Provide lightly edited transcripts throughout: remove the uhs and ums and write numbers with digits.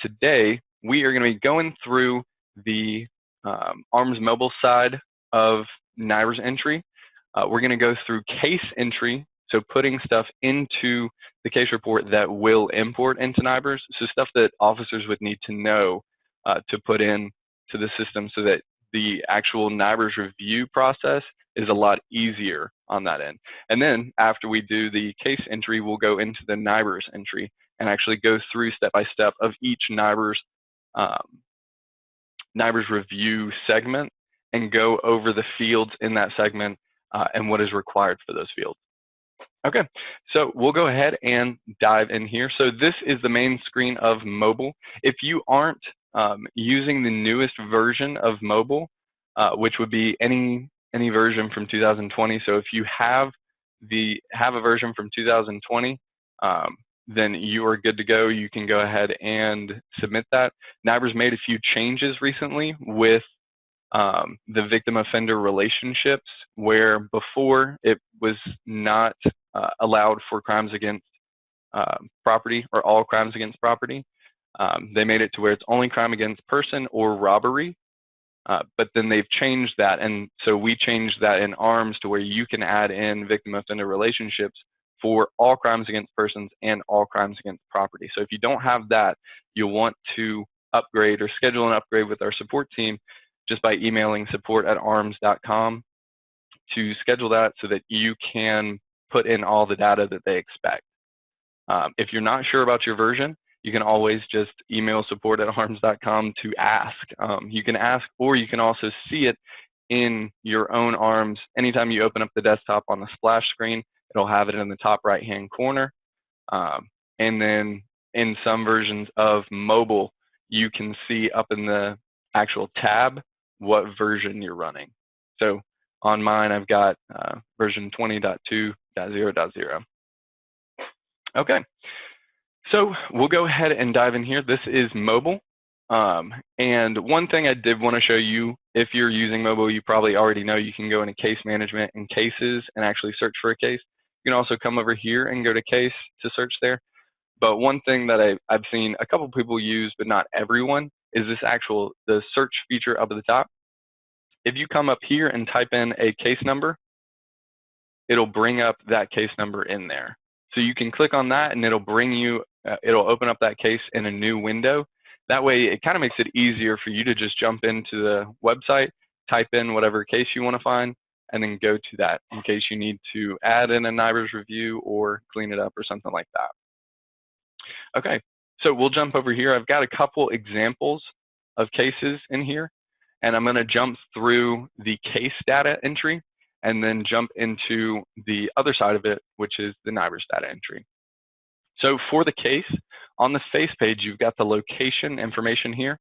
today, we are going to be going through the ARMS mobile side of NIBRS entry. We're going to go through case entry, so putting stuff into the case report that will import into NIBRS, so stuff that officers would need to know to put in to the system so that the actual NIBRS review process is a lot easier on that end. And then after we do the case entry, we'll go into the NIBRS entry and actually go through step by step of each NIBRS review segment and go over the fields in that segment and what is required for those fields. Okay, so we'll go ahead and dive in here. So this is the main screen of mobile. If you aren't using the newest version of mobile, which would be any version from 2020. So if you have a version from 2020, then you are good to go. You can go ahead and submit that. NIBRS made a few changes recently with the victim offender relationships, where before it was not allowed for crimes against property or all crimes against property. They made it to where it's only crime against person or robbery, but then they've changed that, and so we changed that in ARMS to where you can add in victim offender relationships for all crimes against persons and all crimes against property. So if you don't have that, you'll want to upgrade or schedule an upgrade with our support team just by emailing support@arms.com to schedule that so that you can put in all the data that they expect. If you're not sure about your version, you can always just email support@arms.com to ask. You can ask, or you can also see it in your own ARMS. Anytime you open up the desktop on the splash screen, it'll have it in the top right-hand corner. And then in some versions of mobile, you can see up in the actual tab what version you're running. So on mine, I've got version 20.2.0.0. Okay. So we'll go ahead and dive in here. This is mobile. And one thing I did want to show you, if you're using mobile, you probably already know you can go into case management and cases and actually search for a case. You can also come over here and go to case to search there. But one thing that I've seen a couple people use, but not everyone, is the search feature up at the top. If you come up here and type in a case number, it'll bring up that case number in there. So you can click on that and it'll bring you, it'll open up that case in a new window. That way it kind of makes it easier for you to just jump into the website, type in whatever case you want to find, and then go to that in case you need to add in a NIBRS review or clean it up or something like that. Okay, so we'll jump over here. I've got a couple examples of cases in here, and I'm going to jump through the case data entry and then jump into the other side of it, which is the NIBRS data entry. So for the case, on the face page, you've got the location information here.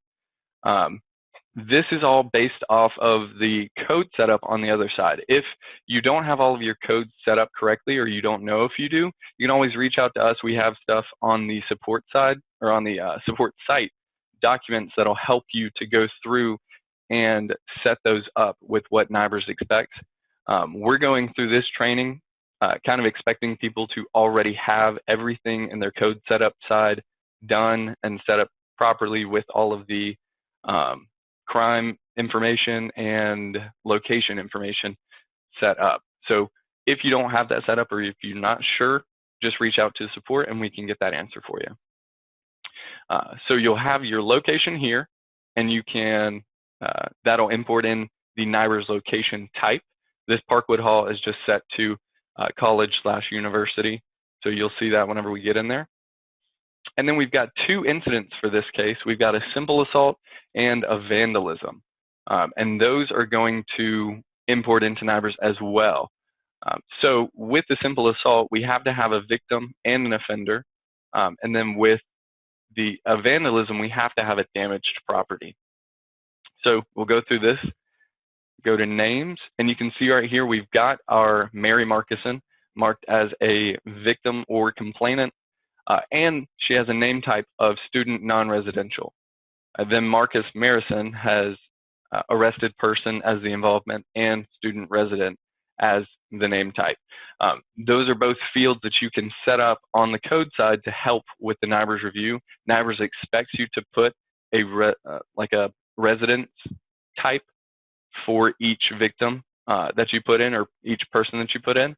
This is all based off of the code setup on the other side. If you don't have all of your codes set up correctly, or you don't know if you do, you can always reach out to us. We have stuff on the support side, or on the support site, documents that'll help you to go through and set those up with what NIBRS expects. We're going through this training kind of expecting people to already have everything in their code setup side done and set up properly with all of the crime information and location information set up. So if you don't have that set up, or if you're not sure, just reach out to support and we can get that answer for you. So you'll have your location here, and you can, that'll import in the NIBRS location type. This Parkwood Hall is just set to college/university. So you'll see that whenever we get in there. And then we've got two incidents for this case. We've got a simple assault and a vandalism. And those are going to import into NIBRS as well. So with the simple assault, we have to have a victim and an offender. And then with the vandalism, we have to have a damaged property. So we'll go through this, go to names, and you can see right here we've got our Mary Markison marked as a victim or complainant, and she has a name type of student non-residential. Then Marcus Marison has arrested person as the involvement and student resident as the name type. Those are both fields that you can set up on the code side to help with the NIBRS review. NIBRS expects you to put like a residence type for each victim that you put in, or each person that you put in.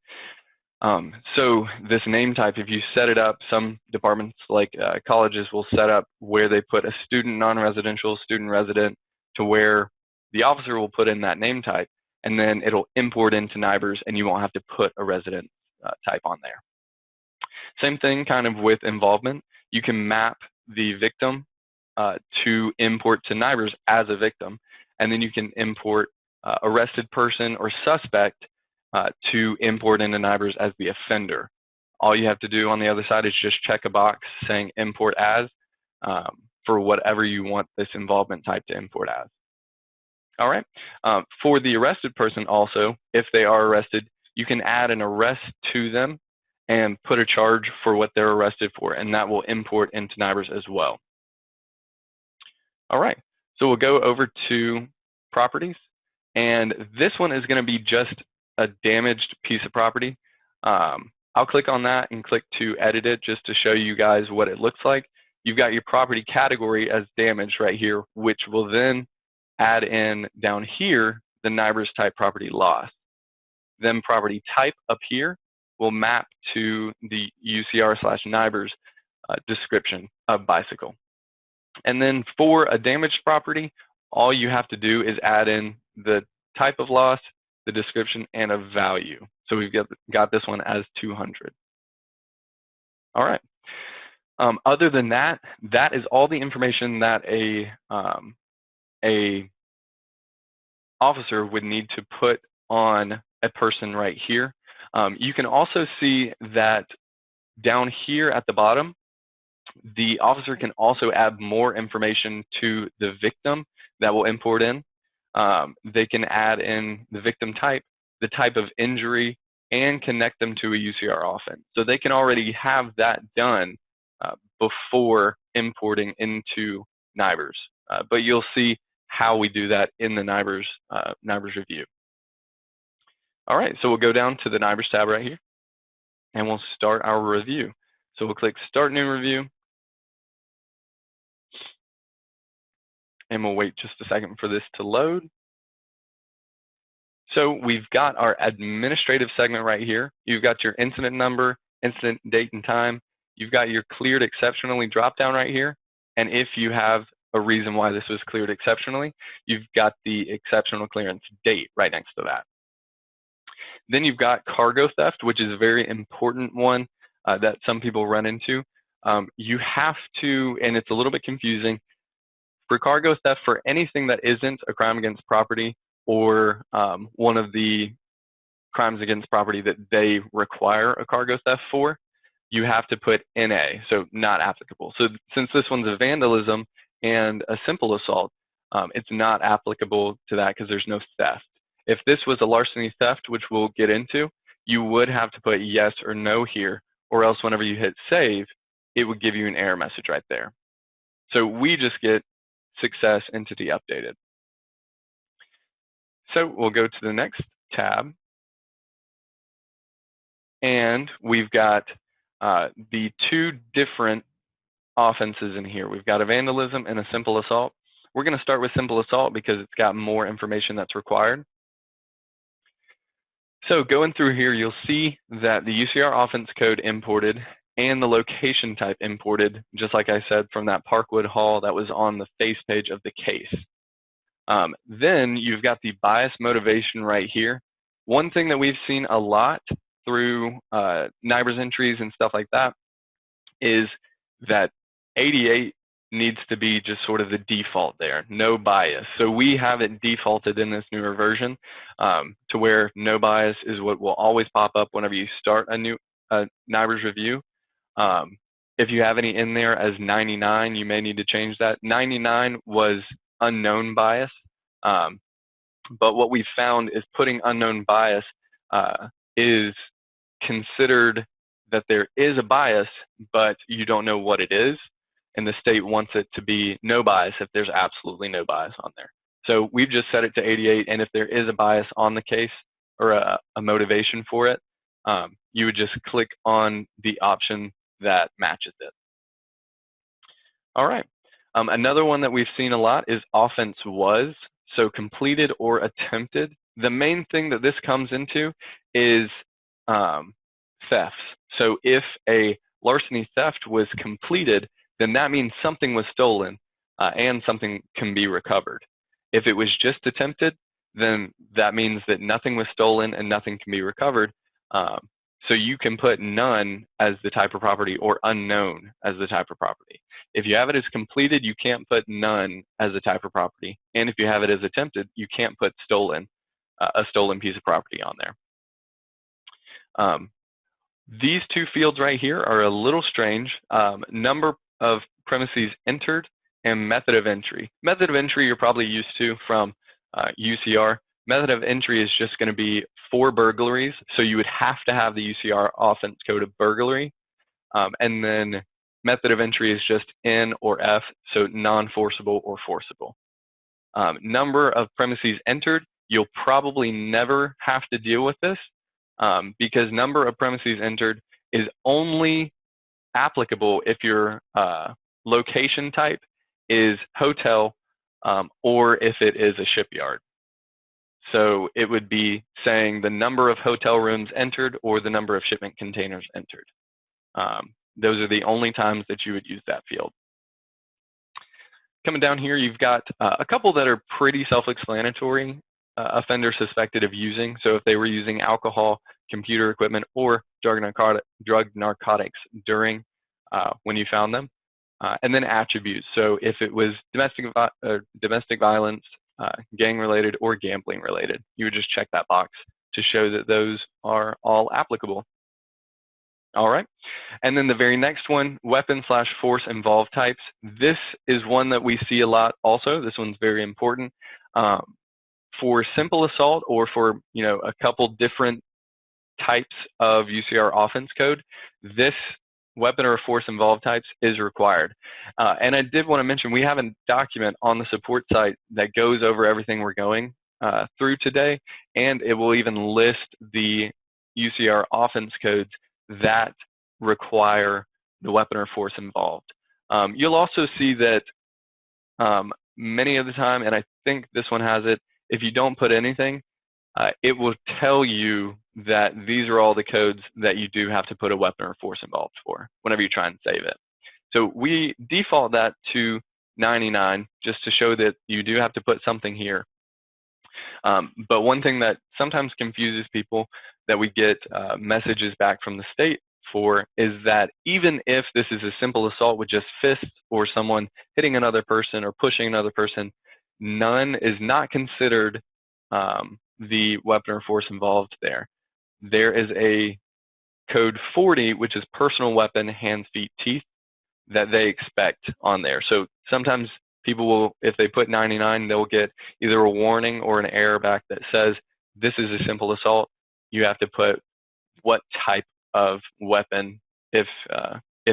So this name type, if you set it up, some departments like colleges will set up where they put a student non-residential, student resident, to where the officer will put in that name type, and then it'll import into NIBRS, and you won't have to put a resident type on there. Same thing kind of with involvement. You can map the victim to import to NIBRS as a victim, and then you can import arrested person or suspect to import into NIBRS as the offender. All you have to do on the other side is just check a box saying import as for whatever you want this involvement type to import as. All right. For the arrested person also, if they are arrested, you can add an arrest to them and put a charge for what they're arrested for, and that will import into NIBRS as well. All right. So we'll go over to properties, and this one is going to be just a damaged piece of property. I'll click on that and click to edit it just to show you guys what it looks like. You've got your property category as damaged right here, which will then add in down here the NIBRS type property loss. Then property type up here will map to the UCR/NIBRS description of bicycle. And then for a damaged property, all you have to do is add in the type of loss, the description, and a value. So we've got this one as 200. All right. Other than that, that is all the information that a officer would need to put on a person right here. You can also see that down here at the bottom, the officer can also add more information to the victim that will import in. They can add in the victim type, the type of injury, and connect them to a UCR offense. So they can already have that done before importing into NIBRS. But you'll see how we do that in the NIBRS review. All right, so we'll go down to the NIBRS tab right here, and we'll start our review. So we'll click Start New Review, and we'll wait just a second for this to load. So we've got our administrative segment right here. You've got your incident number, incident date and time. You've got your cleared exceptionally drop down right here. And if you have a reason why this was cleared exceptionally, you've got the exceptional clearance date right next to that. Then you've got cargo theft, which is a very important one that some people run into. You have to, and it's a little bit confusing, for cargo theft, for anything that isn't a crime against property or one of the crimes against property that they require a cargo theft for, you have to put NA, so not applicable. So since this one's a vandalism and a simple assault, it's not applicable to that because there's no theft. If this was a larceny theft, which we'll get into, you would have to put yes or no here, or else whenever you hit save, it would give you an error message right there. So we just get success entity updated. So we'll go to the next tab, and we've got the two different offenses in here. We've got a vandalism and a simple assault. We're going to start with simple assault because it's got more information that's required. So going through here, you'll see that the UCR offense code imported and the location type imported, just like I said, from that Parkwood Hall that was on the face page of the case. Then you've got the bias motivation right here. One thing that we've seen a lot through NIBRS entries and stuff like that is that 88 needs to be just sort of the default there, no bias. So we have it defaulted in this newer version to where no bias is what will always pop up whenever you start a new NIBRS review. If you have any in there as 99, you may need to change that. 99 was unknown bias, but what we found is putting unknown bias is considered that there is a bias, but you don't know what it is, and the state wants it to be no bias if there's absolutely no bias on there. So we've just set it to 88, and if there is a bias on the case or a motivation for it, you would just click on the option that matches it. All right. Another one that we've seen a lot is offense was, so completed or attempted. The main thing that this comes into is thefts. So if a larceny theft was completed, then that means something was stolen and something can be recovered. If it was just attempted, then that means that nothing was stolen and nothing can be recovered. So you can put none as the type of property or unknown as the type of property. If you have it as completed, you can't put none as a type of property. And if you have it as attempted, you can't put stolen, a stolen piece of property on there. These two fields right here are a little strange. Number of premises entered and method of entry. Method of entry you're probably used to from UCR. Method of entry is just going to be for burglaries, so you would have to have the UCR offense code of burglary. And then method of entry is just N or F, so non-forcible or forcible. Number of premises entered, you'll probably never have to deal with this because number of premises entered is only applicable if your location type is hotel or if it is a shipyard. So it would be saying the number of hotel rooms entered or the number of shipment containers entered. Those are the only times that you would use that field. Coming down here, you've got a couple that are pretty self-explanatory, offenders suspected of using. So if they were using alcohol, computer equipment, or drug narcotics during when you found them. And then attributes. So if it was domestic violence, gang-related, or gambling-related, you would just check that box to show that those are all applicable. All right, and then the very next one, weapon/force involved types. This is one that we see a lot also. This one's very important. For simple assault or for a couple different types of UCR offense code, this weapon or force involved types is required. And I did want to mention, we have a document on the support site that goes over everything we're going through today, and it will even list the UCR offense codes that require the weapon or force involved. You'll also see that many of the time, and I think this one has it, if you don't put anything, it will tell you that these are all the codes that you do have to put a weapon or force involved for whenever you try and save it. So we default that to 99 just to show that you do have to put something here. But one thing that sometimes confuses people that we get messages back from the state for is that even if this is a simple assault with just fists or someone hitting another person or pushing another person, none is not considered the weapon or force involved there. There is a code 40, which is personal weapon, hands, feet, teeth, that they expect on there. So sometimes people will, if they put 99, they'll get either a warning or an error back that says, this is a simple assault. You have to put what type of weapon if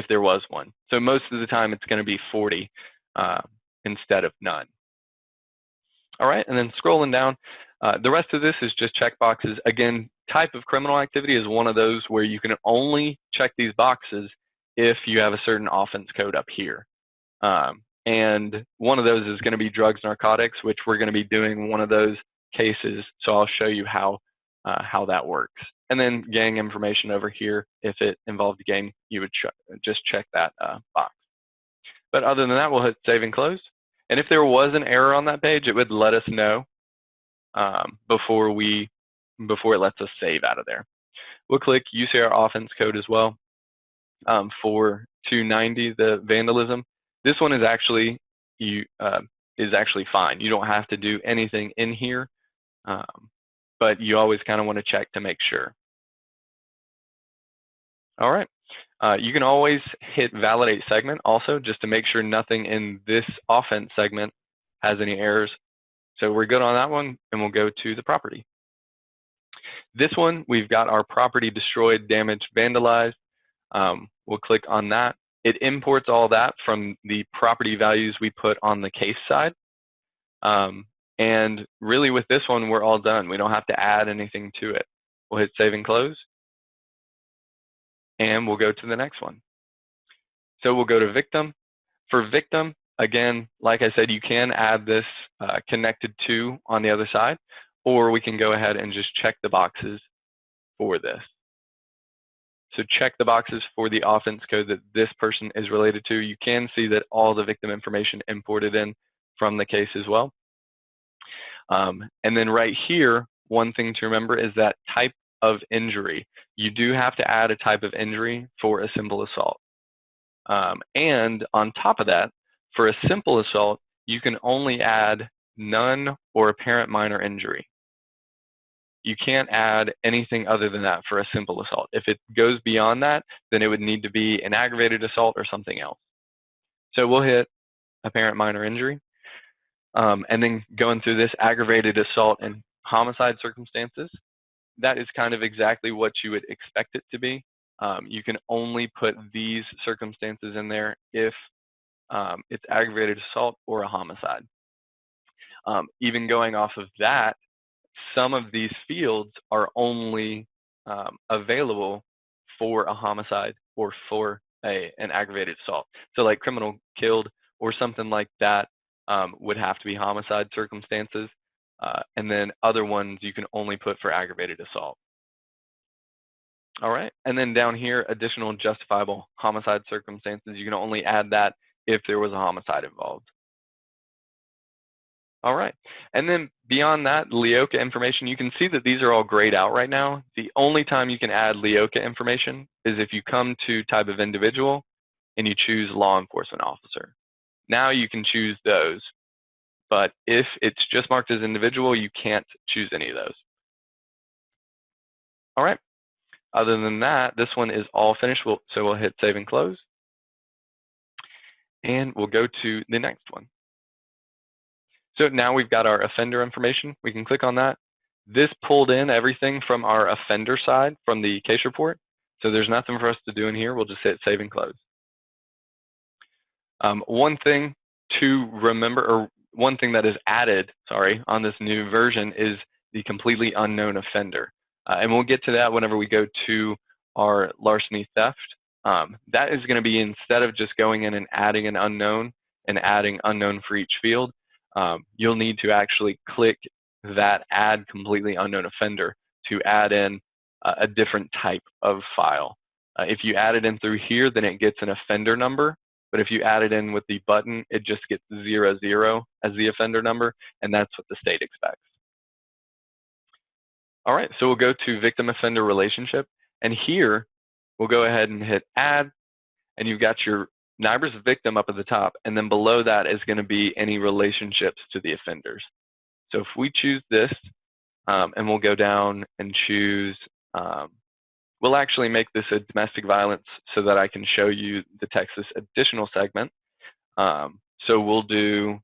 there was one. So most of the time it's going to be 40 instead of none. All right, and then scrolling down, the rest of this is just check boxes. Again, type of criminal activity is one of those where you can only check these boxes if you have a certain offense code up here. And one of those is going to be drugs, narcotics, which we're going to be doing one of those cases. So I'll show you how that works. And then gang information over here. If it involved a gang, you would just check that box. But other than that, we'll hit save and close. And if there was an error on that page, it would let us know before it lets us save out of there. We'll click UCR offense code as well for 290, the vandalism. This one is actually fine. You don't have to do anything in here, but you always kind of want to check to make sure. All right. You can always hit validate segment also just to make sure nothing in this offense segment has any errors. So we're good on that one, and we'll go to the property. This one, we've got our property destroyed, damaged, vandalized. We'll click on that. It imports all that from the property values we put on the case side. And really with this one, we're all done. We don't have to add anything to it. We'll hit save and close, and we'll go to the next one. So we'll go to victim. For victim, again, like I said, you can add this connected to on the other side, or we can go ahead and just check the boxes for this. So check the boxes for the offense code that this person is related to. You can see that all the victim information imported in from the case as well. And then right here, one thing to remember is that type of injury. You do have to add a type of injury for a simple assault. And on top of that, for a simple assault, you can only add none or apparent minor injury. You can't add anything other than that for a simple assault. If it goes beyond that, then it would need to be an aggravated assault or something else. So we'll hit apparent minor injury. And then going through this aggravated assault and homicide circumstances, that is kind of exactly what you would expect it to be. You can only put these circumstances in there if it's aggravated assault or a homicide. Even going off of that, some of these fields are only available for a homicide or for an aggravated assault. So like criminal killed or something like that would have to be homicide circumstances. And then other ones you can only put for aggravated assault. All right, and then down here, additional justifiable homicide circumstances, you can only add that if there was a homicide involved. All right, and then beyond that, LEOCA information, you can see that these are all grayed out right now. The only time you can add LEOCA information is if you come to type of individual and you choose law enforcement officer. Now you can choose those, but if it's just marked as individual, you can't choose any of those. All right, other than that, this one is all finished, so we'll hit save and close. And we'll go to the next one. So now we've got our offender information. We can click on that. This pulled in everything from our offender side from the case report. So there's nothing for us to do in here. We'll just hit save and close. One thing to remember, or one thing that is added, on this new version is the completely unknown offender. And we'll get to that whenever we go to our larceny theft. That is going to be, instead of just going in and adding an unknown and adding unknown for each field, you'll need to actually click that add completely unknown offender to add in a different type of file. If you add it in through here, then it gets an offender number. But if you add it in with the button, it just gets 00 as the offender number, and that's what the state expects. All right, so we'll go to victim-offender relationship, and here we'll go ahead and hit add, and you've got your NIBRS victim up at the top, and then below that is going to be any relationships to the offenders. So if we choose this, and we'll go down and choose, we'll actually make this a domestic violence so that I can show you the Texas additional segment. So we'll do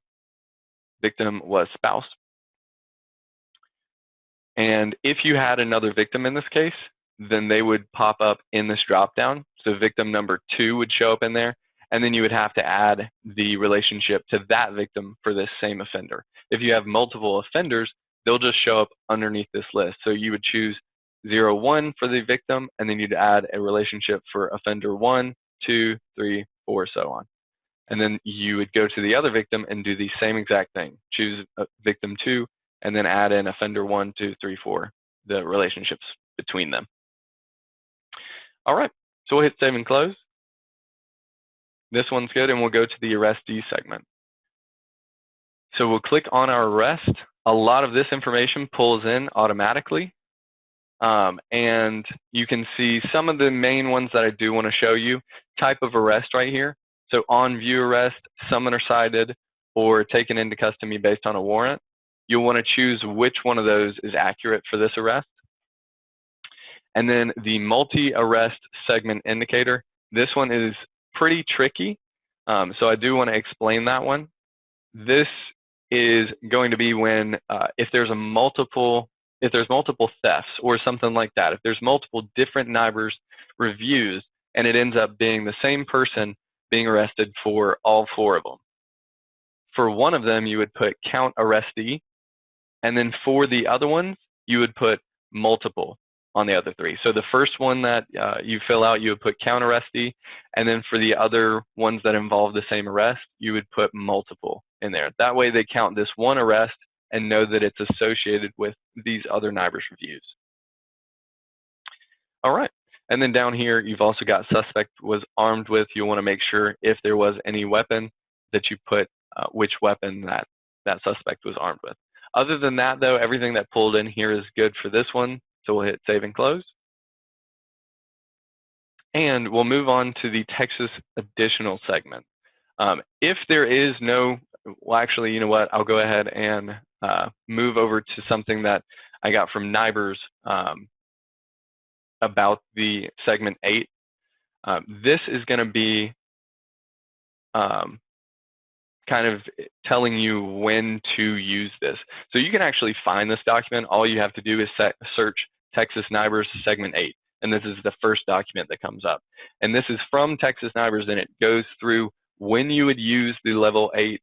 victim was spouse. And if you had another victim in this case, then they would pop up in this dropdown. So victim number 2 would show up in there, and then you would have to add the relationship to that victim for this same offender. If you have multiple offenders, they'll just show up underneath this list. So you would choose 01 for the victim, and then you'd add a relationship for offender 1, 2, 3, 4, so on. And then you would go to the other victim and do the same exact thing. Choose victim 2, and then add in offender 1, 2, 3, 4, the relationships between them. All right, so we'll hit save and close. This one's good, and we'll go to the arrestee segment. So we'll click on our arrest. A lot of this information pulls in automatically. And you can see some of the main ones that I do want to show you. Type of arrest right here. So on view arrest, summon or cited, or taken into custody based on a warrant. You'll want to choose which one of those is accurate for this arrest. And then the multi-arrest segment indicator. This one is pretty tricky. So I do want to explain that one. This is going to be when if there's multiple thefts or something like that, if there's multiple different NIBRS reviews and it ends up being the same person being arrested for all 4 of them. For one of them, you would put count arrestee, And then for the other ones, you would put multiple on the other 3. So the first one that you fill out, you would put count arrestee, and then for the other ones that involve the same arrest, you would put multiple in there. That way they count this one arrest and know that it's associated with these other NIBRS reviews. All right, and then down here, you've also got suspect was armed with. You'll want to make sure if there was any weapon that you put which weapon that suspect was armed with. Other than that, though, everything that pulled in here is good for this one. So we'll hit save and close. And we'll move on to the Texas additional segment. If there is no, well, actually, you know what? I'll go ahead and move over to something that I got from NIBRS about the segment 8. This is going to be kind of telling you when to use this. So you can actually find this document. All you have to do is search Texas NIBRS segment 8. And this is the first document that comes up. And this is from Texas NIBRS, and it goes through when you would use the level 8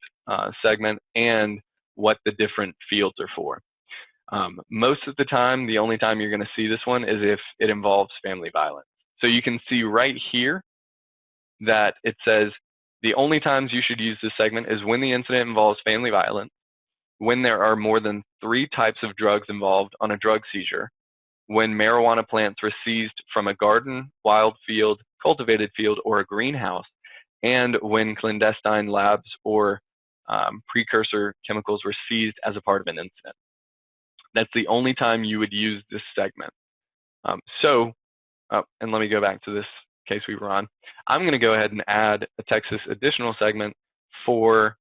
segment and what the different fields are for. Most of the time, the only time you're going to see this one is if it involves family violence. So you can see right here that it says the only times you should use this segment is when the incident involves family violence, when there are more than 3 types of drugs involved on a drug seizure, when marijuana plants were seized from a garden, wild field, cultivated field, or a greenhouse, and when clandestine labs or precursor chemicals were seized as a part of an incident. That's the only time you would use this segment. And let me go back to this case we were on. I'm going to go ahead and add a Texas additional segment for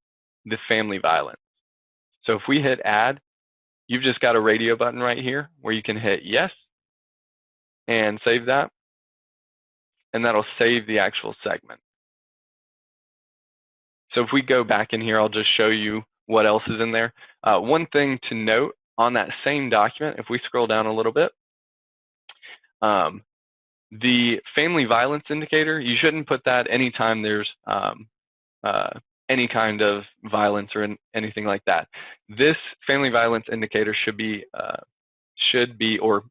the family violence. So if we hit add, you've just got a radio button right here where you can hit yes and save that, and that'll save the actual segment. So if we go back in here, I'll just show you what else is in there. One thing to note on that same document, if we scroll down a little bit, the family violence indicator, you shouldn't put that anytime there's any kind of violence or anything like that. This family violence indicator should be, or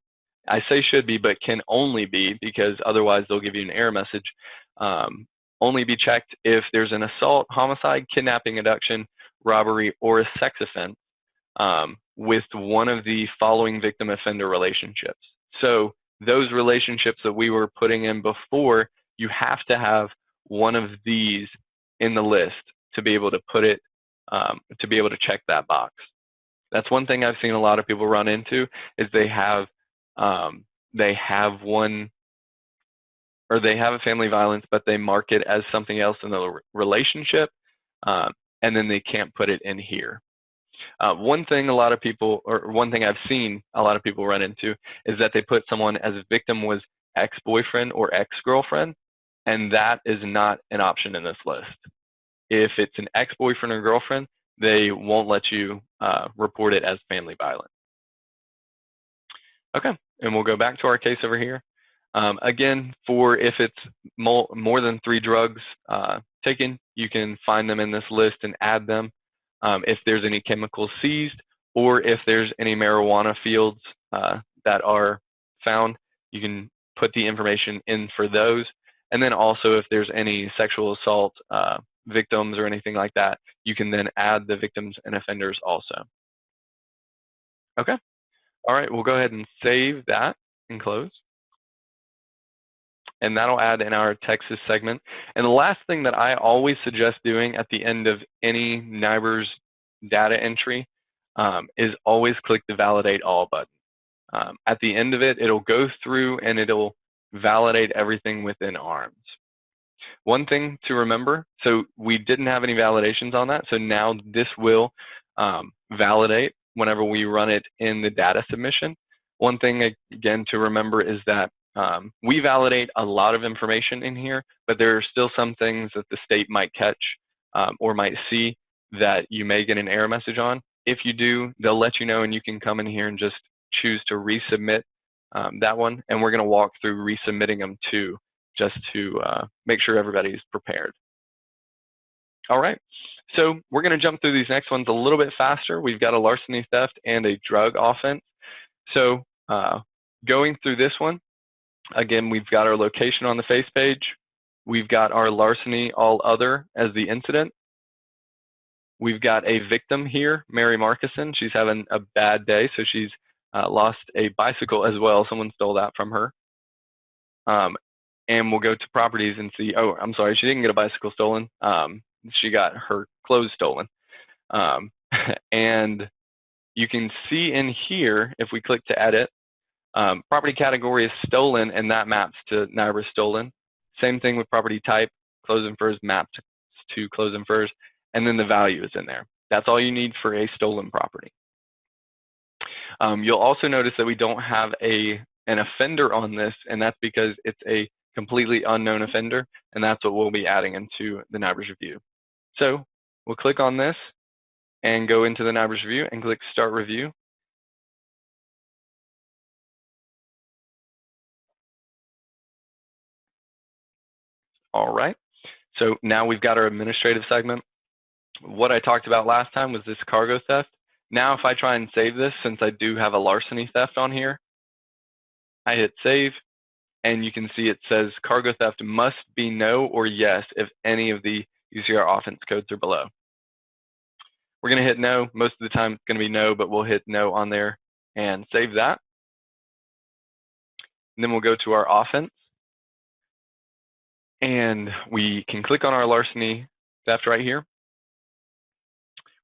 I say should be, but can only be, because otherwise they'll give you an error message, only be checked if there's an assault, homicide, kidnapping, abduction, robbery, or a sex offense with one of the following victim-offender relationships. So those relationships that we were putting in before, you have to have one of these in the list to be able to put it, to be able to check that box. That's one thing I've seen a lot of people run into, is they have one, or they have a family violence, but they mark it as something else in the relationship, and then they can't put it in here. One thing a lot of people, or one thing I've seen a lot of people run into, is that they put someone as a victim was ex-boyfriend or ex-girlfriend, and that is not an option in this list. If it's an ex-boyfriend or girlfriend, they won't let you report it as family violence. Okay, and we'll go back to our case over here. Again, for if it's more than 3 drugs taken, you can find them in this list and add them. If there's any chemicals seized, or if there's any marijuana fields that are found, you can put the information in for those. And then also if there's any sexual assault victims or anything like that, you can then add the victims and offenders also. Okay, all right, we'll go ahead and save that and close. And that'll add in our Texas segment. And the last thing that I always suggest doing at the end of any NIBRS data entry is always click the validate all button. At the end of it, it'll go through and it'll validate everything within ARMS. One thing to remember, so we didn't have any validations on that, so now this will validate whenever we run it in the data submission. One thing, again, to remember is that we validate a lot of information in here, but there are still some things that the state might catch or might see that you may get an error message on. If you do, they'll let you know, and you can come in here and just choose to resubmit that one. And we're going to walk through resubmitting them too, just to make sure everybody's prepared. All right, So we're going to jump through these next ones a little bit faster. We've got a larceny, theft, and a drug offense. So going through this one, again, we've got our location on the face page. We've got our larceny, all other, as the incident. We've got a victim here, Mary Markison. She's having a bad day, so she's lost a bicycle as well. Someone stole that from her. And we'll go to properties and see, oh, I'm sorry, she didn't get a bicycle stolen. She got her clothes stolen. And you can see in here, if we click to edit, property category is stolen, and that maps to NIBRS stolen. Same thing with property type, clothes and furs mapped to clothes and furs, and then the value is in there. That's all you need for a stolen property. You'll also notice that we don't have an offender on this, and that's because it's a completely unknown offender, and that's what we'll be adding into the NIBRS review. So we'll click on this and go into the NIBRS review and click Start Review. All right, so now we've got our administrative segment. What I talked about last time was this cargo theft. Now if I try and save this, since I do have a larceny theft on here, I hit save, and you can see it says cargo theft must be no or yes if any of the UCR offense codes are below. We're going to hit no. Most of the time it's going to be no, but we'll hit no on there and save that. And then we'll go to our offense, and we can click on our larceny theft right here.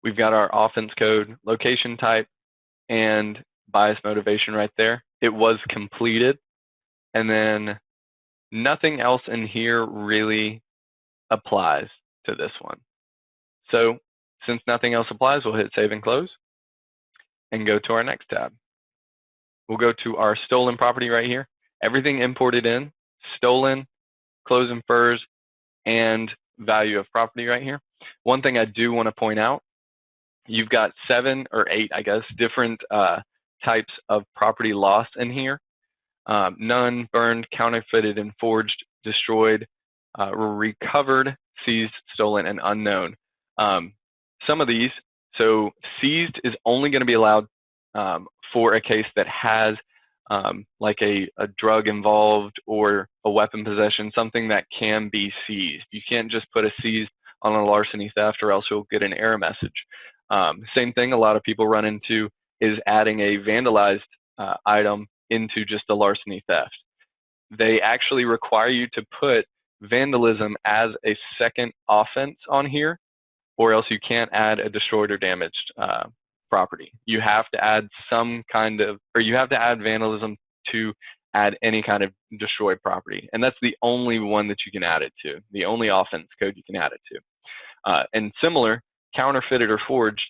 We've got our offense code, location type, and bias motivation right there. It was completed, and then nothing else in here really applies to this one. So since nothing else applies, we'll hit save and close and go to our next tab. We'll go to our stolen property right here. Everything imported in, stolen, clothes and furs, and value of property right here. One thing I do want to point out, you've got 7 or 8, I guess, different types of property loss in here. None, burned, counterfeited, and forged, destroyed, recovered, seized, stolen, and unknown. Some of these, so seized is only going to be allowed for a case that has like a drug involved or a weapon possession, something that can be seized. You can't just put a seized on a larceny theft, or else you'll get an error message. Same thing a lot of people run into is adding a vandalized item into just a larceny theft. They actually require you to put vandalism as a second offense on here, or else you can't add a destroyed or damaged property. You have to add some kind of, or you have to add vandalism to add any kind of destroyed property. And that's the only one that you can add it to, the only offense code you can add it to. And similar, counterfeited or forged,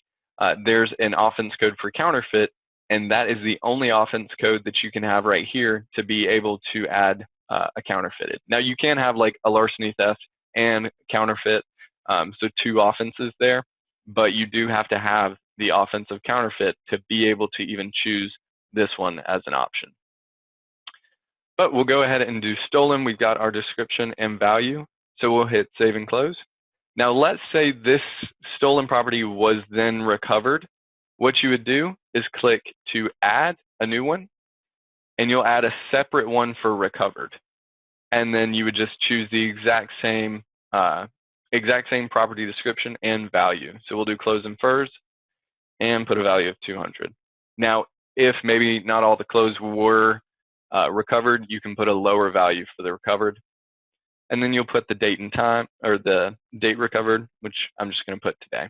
there's an offense code for counterfeit, and that is the only offense code that you can have right here to be able to add a counterfeited. Now you can have like a larceny theft and counterfeit, so 2 offenses there, but you do have to have the offense of counterfeit to be able to even choose this one as an option. But we'll go ahead and do stolen. We've got our description and value, so we'll hit save and close. Now let's say this stolen property was then recovered. What you would do is click to add a new one, and you'll add a separate one for recovered. And then you would just choose the exact same property description and value. So we'll do clothes and furs and put a value of 200. Now, if maybe not all the clothes were recovered, you can put a lower value for the recovered. And then you'll put the date and time, or the date recovered, which I'm just going to put today.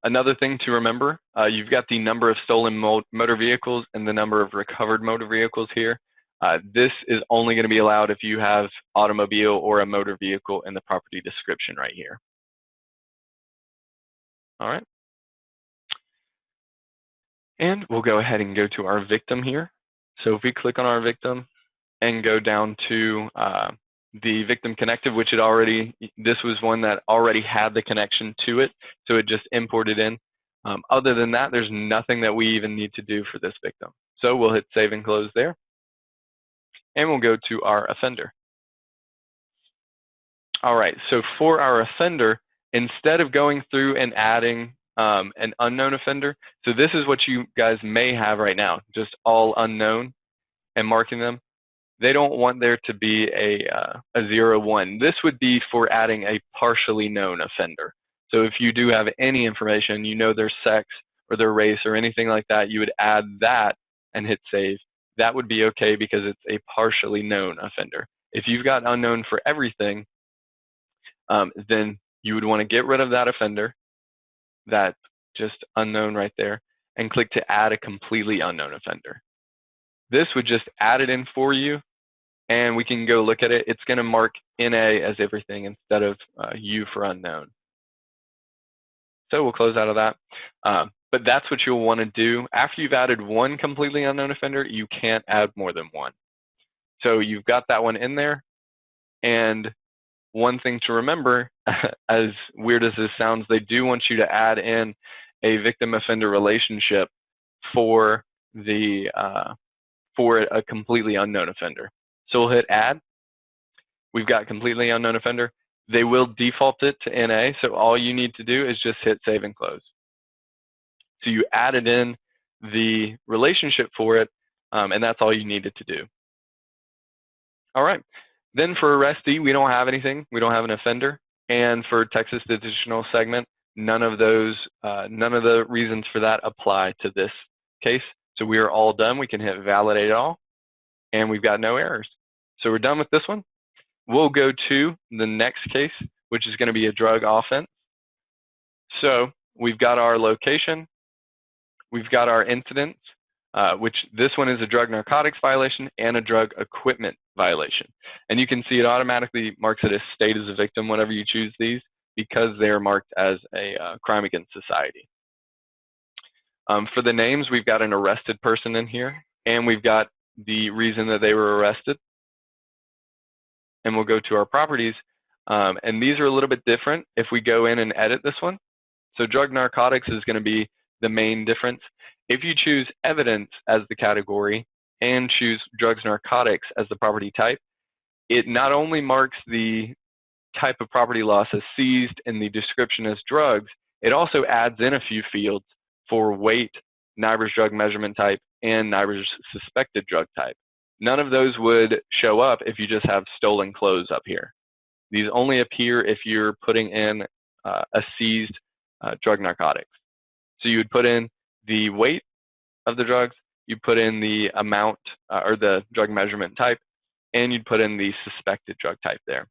Another thing to remember, you've got the number of stolen motor vehicles and the number of recovered motor vehicles here. This is only going to be allowed if you have automobile or a motor vehicle in the property description right here. All right. And we'll go ahead and go to our victim here. So if we click on our victim and go down to the victim connected, which it already, this was one that already had the connection to it, so it just imported in. Other than that, there's nothing that we even need to do for this victim. So we'll hit save and close there. And we'll go to our offender. All right, so for our offender, instead of going through and adding an unknown offender, so this is what you guys may have right now, just all unknown and marking them. They don't want there to be a 0-1. This would be for adding a partially known offender. So if you do have any information, you know their sex or their race or anything like that, you would add that and hit save. That would be okay because it's a partially known offender. If you've got unknown for everything, then you would want to get rid of that offender, that just unknown right there, and click to add a completely unknown offender. This would just add it in for you, and we can go look at it. It's going to mark NA as everything instead of U for unknown. So we'll close out of that. But that's what you'll want to do. After you've added one completely unknown offender, you can't add more than one. So you've got that one in there. And one thing to remember, as weird as this sounds, they do want you to add in a victim-offender relationship for the for a completely unknown offender. So we'll hit add. We've got completely unknown offender. They will default it to NA, so all you need to do is just hit save and close. So you added in the relationship for it, and that's all you needed to do. All right. Then for arrestee, we don't have anything. We don't have an offender. And for Texas additional segment, none of the reasons for that apply to this case. So we are all done. We can hit validate all, and we've got no errors. So we're done with this one. We'll go to the next case, which is going to be a drug offense. So we've got our location. We've got our incidents, which this one is a drug narcotics violation and a drug equipment violation. And you can see it automatically marks it as state as a victim whenever you choose these because they're marked as a crime against society. For the names, we've got an arrested person in here, and we've got the reason that they were arrested. And we'll go to our properties, and these are a little bit different if we go in and edit this one. So drug narcotics is going to be the main difference. If you choose evidence as the category and choose drugs narcotics as the property type, it not only marks the type of property loss as seized in the description as drugs, it also adds in a few fields for weight, NIBRS drug measurement type, and NIBRS suspected drug type. None of those would show up if you just have stolen clothes up here. These only appear if you're putting in a seized drug narcotics. So you would put in the weight of the drugs, you put in the amount or the drug measurement type, and you'd put in the suspected drug type there.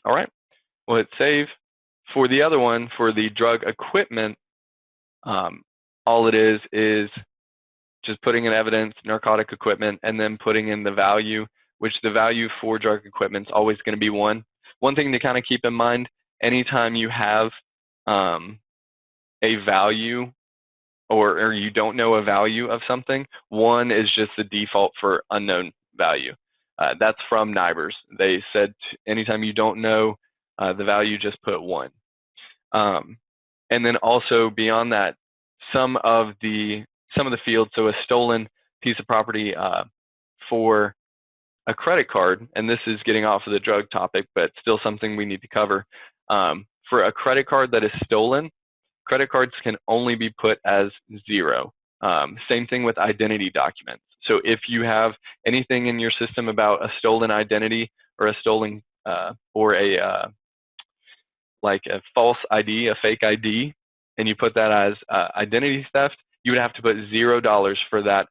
All right, we'll hit save. For the other one, for the drug equipment, all it is just putting in evidence, narcotic equipment, and then putting in the value, which the value for drug equipment is always going to be 1. One thing to kind of keep in mind, anytime you have a value or you don't know a value of something, 1 is just the default for unknown value. That's from NIBRS. They said anytime you don't know the value, just put 1. And then also beyond that, some of the fields, so a stolen piece of property for a credit card, and this is getting off of the drug topic, but still something we need to cover. For a credit card that is stolen, credit cards can only be put as 0. Same thing with identity documents. So if you have anything in your system about a stolen identity or a stolen or like a false ID, a fake ID, and you put that as identity theft, you would have to put $0 for that,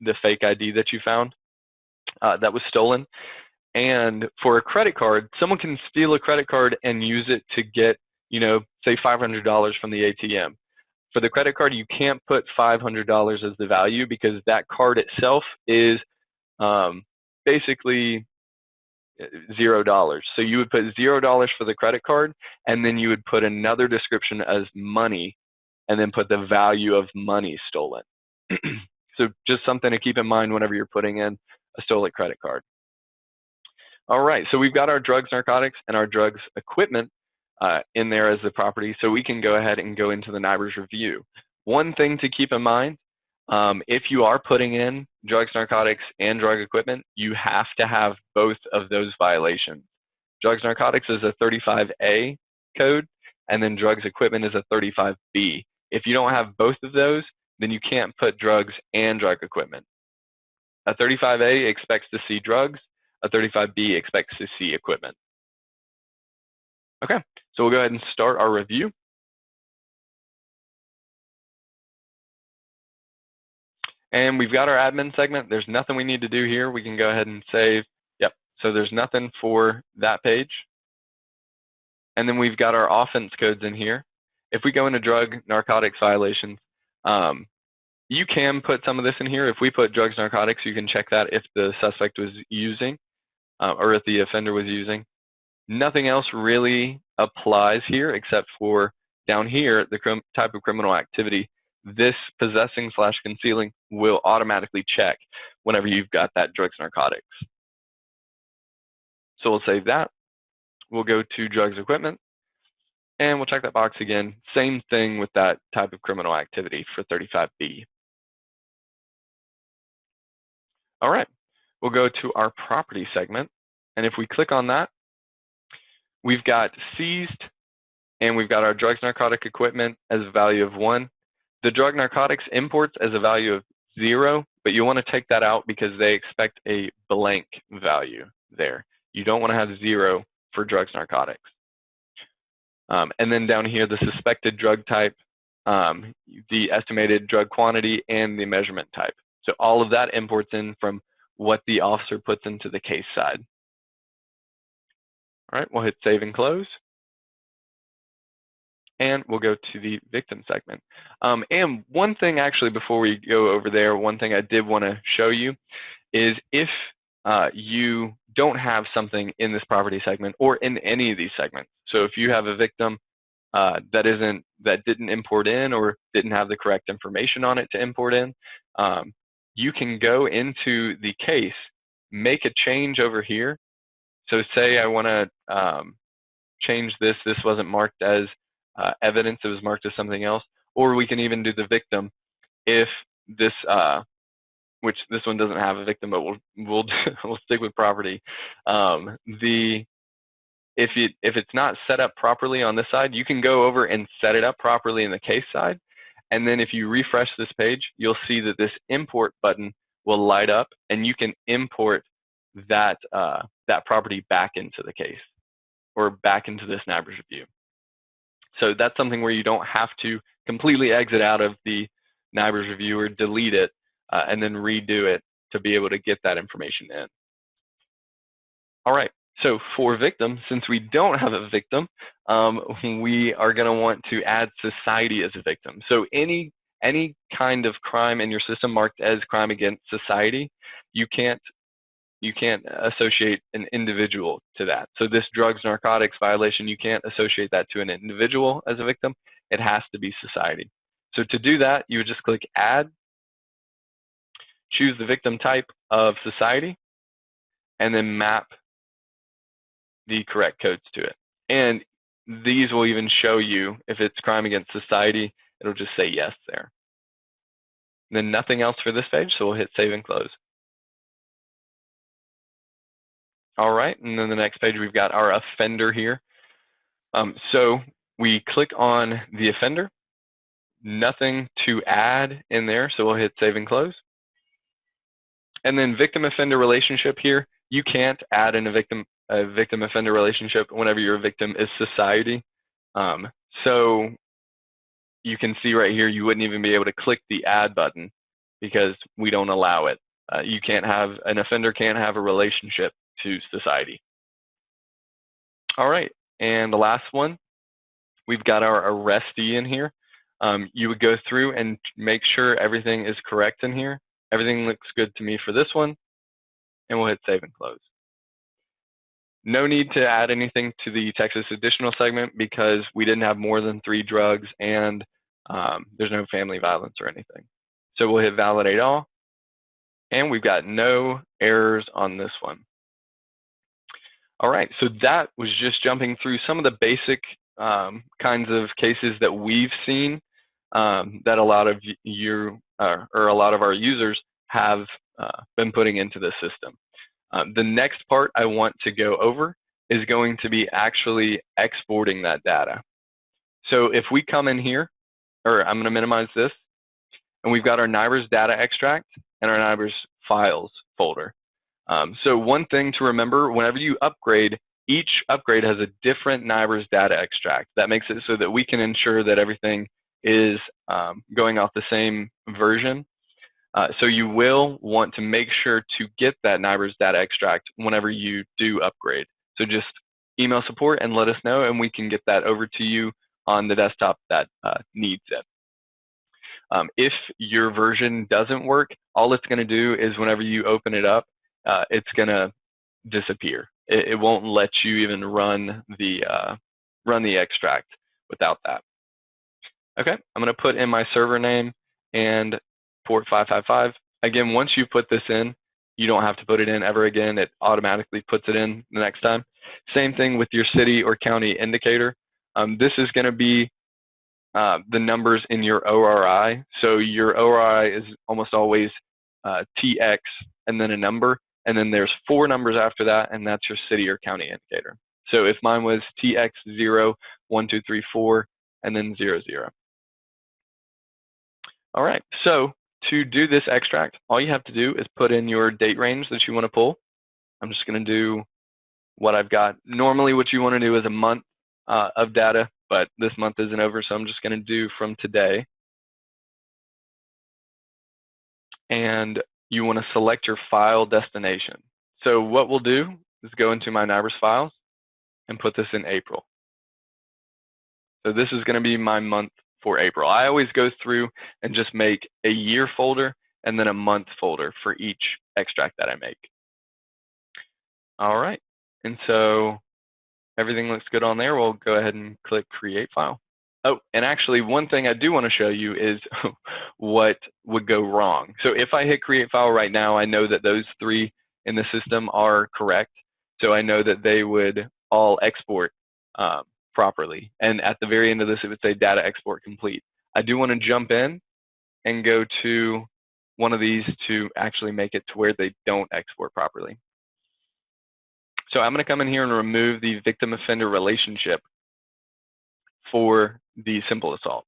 the fake ID that you found that was stolen. And for a credit card, someone can steal a credit card and use it to get, say $500 from the ATM. For the credit card, you can't put $500 as the value because that card itself is basically $0. So you would put $0 for the credit card, and then you would put another description as money, and then put the value of money stolen. So just something to keep in mind whenever you're putting in a stolen credit card. All right, so we've got our drugs, narcotics, and our drugs equipment in there as the property, so we can go ahead and go into the NIBRS review. One thing to keep in mind, if you are putting in drugs, narcotics, and drug equipment, you have to have both of those violations. drugs narcotics is a 35A code, and then drugs equipment is a 35B. If you don't have both of those, then you can't put drugs and drug equipment. A 35A expects to see drugs, a 35B expects to see equipment. Okay, so we'll go ahead and start our review. And we've got our admin segment. There's nothing we need to do here. We can go ahead and save. Yep, so there's nothing for that page. And then we've got our offense codes in here. If we go into drug narcotics violations, you can put some of this in here. If we put drugs narcotics, you can check that if the suspect was using or if the offender was using. Nothing else really applies here except for down here, the type of criminal activity. This possessing / concealing will automatically check whenever you've got that drugs narcotics. So we'll save that. We'll go to drugs equipment and we'll check that box again. Same thing with that type of criminal activity for 35B. All right, we'll go to our property segment. And if we click on that, we've got seized and we've got our drugs narcotic equipment as a value of 1. The drug narcotics imports as a value of 0, but you want to take that out because they expect a blank value there. You don't want to have 0 for drugs narcotics. And then down here, the suspected drug type, the estimated drug quantity, and the measurement type. So all of that imports in from what the officer puts into the case side. All right, we'll hit save and close. And we'll go to the victim segment. And one thing actually before we go over there, one thing I did want to show you is if you don't have something in this property segment or in any of these segments. So if you have a victim that didn't import in or didn't have the correct information on it to import in, you can go into the case, make a change over here. So say I want to change this. This wasn't marked as evidence, it was marked as something else. Or we can even do the victim if this, which this one doesn't have a victim, but we'll stick with property. If it's not set up properly on this side, you can go over and set it up properly in the case side. And then if you refresh this page, you'll see that this import button will light up and you can import that, that property back into the case or back into this NIBRS review. So that's something where you don't have to completely exit out of the NIBRS review or delete it and then redo it to be able to get that information in. All right, so for victim, since we don't have a victim, we are going to want to add society as a victim. So any kind of crime in your system marked as crime against society, you can't associate an individual to that. So this drugs narcotics violation, you can't associate that to an individual as a victim. It has to be society. So to do that, you would just click add, choose the victim type of society, and then map the correct codes to it. And these will even show you if it's crime against society, it'll just say yes there. And then nothing else for this page, so we'll hit save and close. All right, and then the next page, we've got our offender here. So we click on the offender, nothing to add in there, so we'll hit save and close. And then victim-offender relationship here, you can't add in a victim-offender relationship whenever your victim is society. So you can see right here, you wouldn't even be able to click the add button because we don't allow it. You can't have, an offender can't have a relationship to society. All right, and the last one, we've got our arrestee in here. You would go through and make sure everything is correct in here. Everything looks good to me for this one, and we'll hit save and close. No need to add anything to the Texas additional segment because we didn't have more than 3 drugs and there's no family violence or anything. So we'll hit validate all, and we've got no errors on this one. All right, so that was just jumping through some of the basic kinds of cases that we've seen that a lot of you or a lot of our users have been putting into the system. The next part I want to go over is going to be actually exporting that data. So if we come in here, or I'm going to minimize this, and we've got our NIBRS data extract and our NIBRS files folder. So one thing to remember, whenever you upgrade, each upgrade has a different NIBRS data extract. That makes it so that we can ensure that everything is going off the same version. So you will want to make sure to get that NIBRS data extract whenever you do upgrade. So just email support and let us know, and we can get that over to you on the desktop that needs it. If your version doesn't work, all it's going to do is whenever you open it up, it's going to disappear. It won't let you even run the extract without that. Okay, I'm going to put in my server name and port 555. Again, once you put this in, you don't have to put it in ever again. It automatically puts it in the next time. Same thing with your city or county indicator. This is going to be the numbers in your ORI. So your ORI is almost always TX and then a number, and then there's 4 numbers after that, and that's your city or county indicator. So if mine was TX0, 1, 2, 3, 4, and then 0, 0. All right, so to do this extract, all you have to do is put in your date range that you want to pull. I'm just going to do what I've got. Normally what you want to do is a month of data, but this month isn't over, so I'm just going to do from today. And you want to select your file destination. So what we'll do is go into my NIBRS files and put this in April. So this is going to be my month for April. I always go through and just make a year folder and then a month folder for each extract that I make. All right, and so everything looks good on there. We'll go ahead and click Create File. Oh, and actually one thing I do want to show you is what would go wrong. So if I hit Create File right now, I know that those 3 in the system are correct. So I know that they would all export properly. And at the very end of this, it would say Data Export Complete. I do want to jump in and go to one of these to actually make it to where they don't export properly. So I'm going to come in here and remove the victim-offender relationship for the simple assault.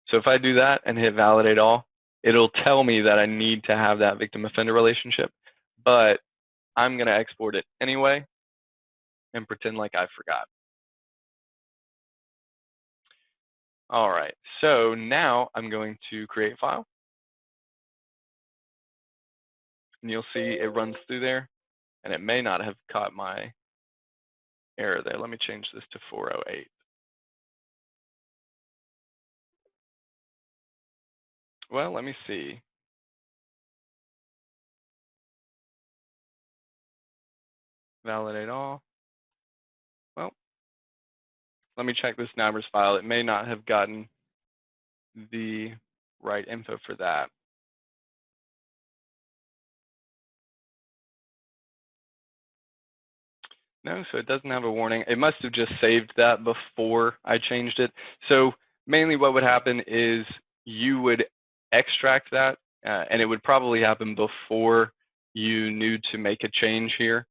So if I do that and hit Validate All, it'll tell me that I need to have that victim-offender relationship, but I'm going to export it anyway and pretend like I forgot. All right, so now I'm going to create file. And you'll see it runs through there, and it may not have caught my error there. Let me change this to 408. Well, let me see. Validate all. Well, let me check this NIBRS file. It may not have gotten the right info for that. No, so it doesn't have a warning. It must have just saved that before I changed it. So mainly what would happen is you would extract that, and it would probably happen before you knew to make a change here.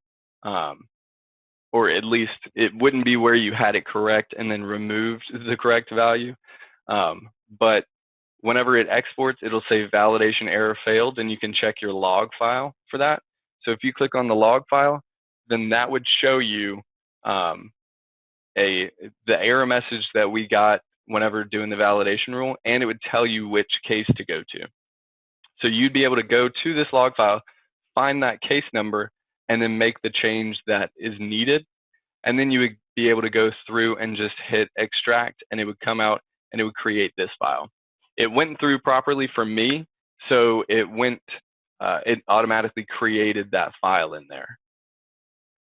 Or at least it wouldn't be where you had it correct and then removed the correct value. But whenever it exports, it'll say validation error failed, and you can check your log file for that. So if you click on the log file, then that would show you the error message that we got whenever doing the validation rule, and it would tell you which case to go to. So you'd be able to go to this log file, find that case number, and then make the change that is needed. And then you would be able to go through and just hit extract, and it would come out and it would create this file. It went through properly for me, so it automatically created that file in there.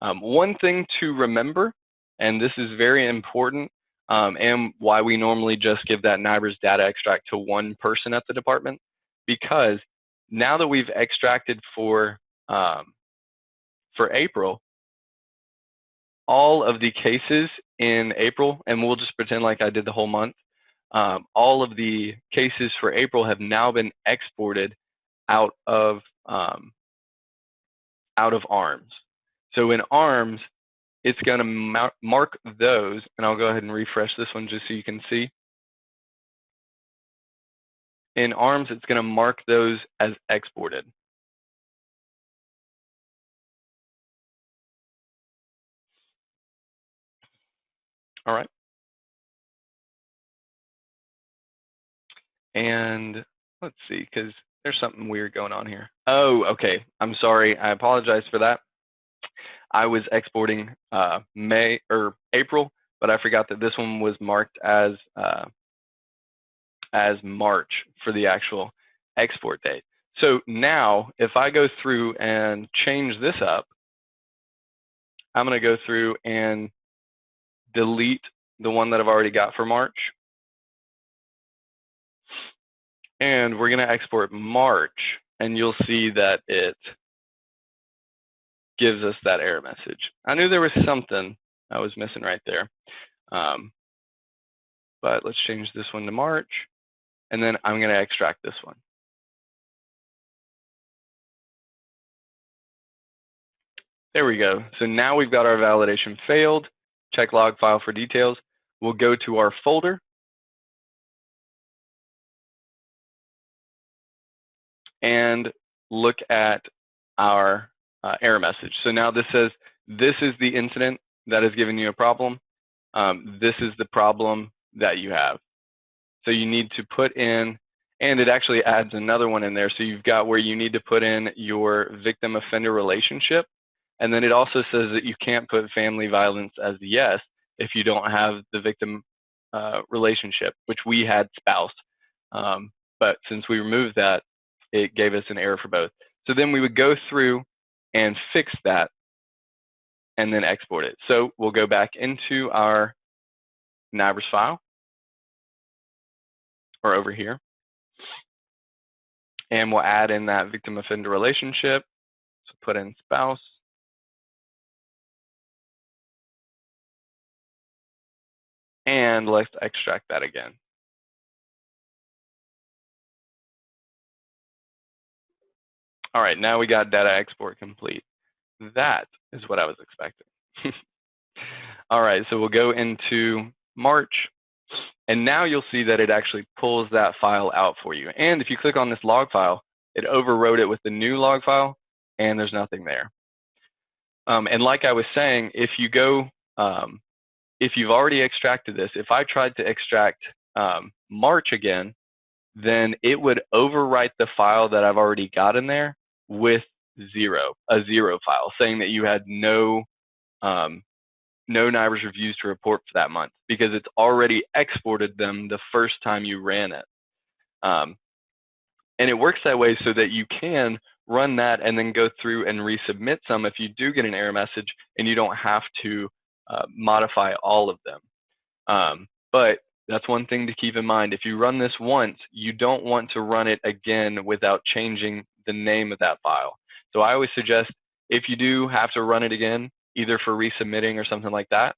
One thing to remember, and this is very important, and why we normally just give that NIBRS data extract to one person at the department, because now that we've extracted for April, all of the cases in April, and we'll just pretend like I did the whole month, all of the cases for April have now been exported out of ARMS. So in ARMS, it's going to mark those, and I'll go ahead and refresh this one just so you can see. In ARMS, it's going to mark those as exported. All right. And let's see, because there's something weird going on here. Oh, okay. I'm sorry. I apologize for that. I was exporting April, but I forgot that this one was marked as March for the actual export date. So now, if I go through and change this up, I'm going to go through and delete the one that I've already got for March. And we're going to export March, and you'll see that it gives us that error message. I knew there was something I was missing right there. But let's change this one to March, and then I'm going to extract this one. There we go. So now we've got our validation failed. Check log file for details. We'll go to our folder. And look at our error message. So now this says, this is the incident that is giving you a problem. This is the problem that you have. So you need to put in, and it actually adds another one in there. So you've got where you need to put in your victim-offender relationship. And then it also says that you can't put family violence as yes if you don't have the victim relationship, which we had spouse. But since we removed that, it gave us an error for both. So then we would go through and fix that and then export it. So we'll go back into our NIBRS file, or over here, and we'll add in that victim offender relationship. So put in spouse. And let's extract that again. All right, now we got data export complete. That is what I was expecting. All right, so we'll go into March, and now you'll see that it actually pulls that file out for you. And if you click on this log file, it overwrote it with the new log file, and there's nothing there. And like I was saying, if you go, if you've already extracted this, if I tried to extract March again, then it would overwrite the file that I've already got in there with a zero file, saying that you had no NIBRS reviews to report for that month because it's already exported them the first time you ran it. And it works that way so that you can run that and then go through and resubmit some if you do get an error message and you don't have to modify all of them. But that's one thing to keep in mind. If you run this once, you don't want to run it again without changing the name of that file. So I always suggest if you do have to run it again, either for resubmitting or something like that,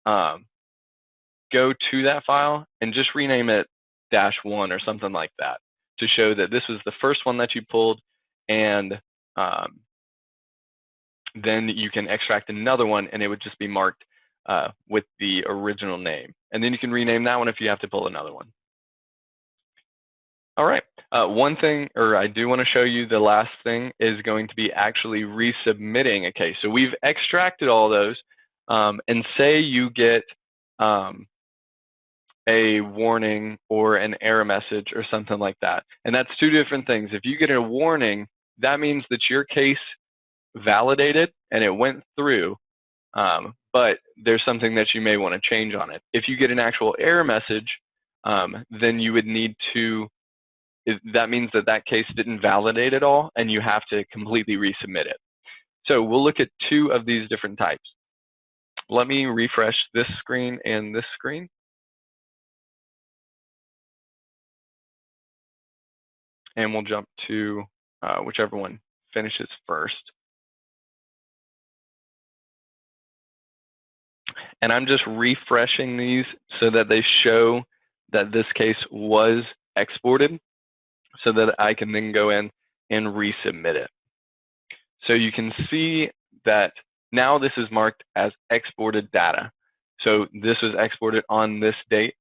go to that file and just rename it -1 or something like that to show that this was the first one that you pulled, and then you can extract another one and it would just be marked with the original name. And then you can rename that one if you have to pull another one. All right, one thing, or I do want to show you the last thing, is going to be actually resubmitting a case. So we've extracted all those, and say you get a warning or an error message or something like that. And that's two different things. If you get a warning, that means that your case validated and it went through, but there's something that you may want to change on it. If you get an actual error message, then you would need to, that means that that case didn't validate at all and you have to completely resubmit it. So we'll look at two of these different types. Let me refresh this screen and this screen. And we'll jump to whichever one finishes first. And I'm just refreshing these so that they show that this case was exported so that I can then go in and resubmit it. So you can see that Now this is marked as exported data. So this was exported on this date.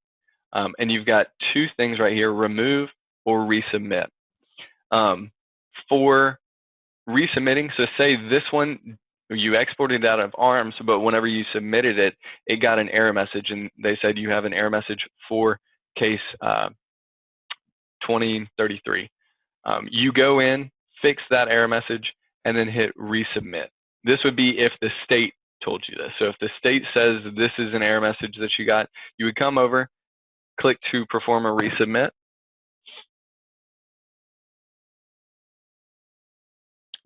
And you've got two things right here, remove or resubmit. For resubmitting, so say this one, you exported out of ARMS, but whenever you submitted it, it got an error message, and they said you have an error message for case 2033. You go in, fix that error message, and then hit resubmit. This would be if the state told you this. So if the state says this is an error message that you got, you would come over, click to perform a resubmit,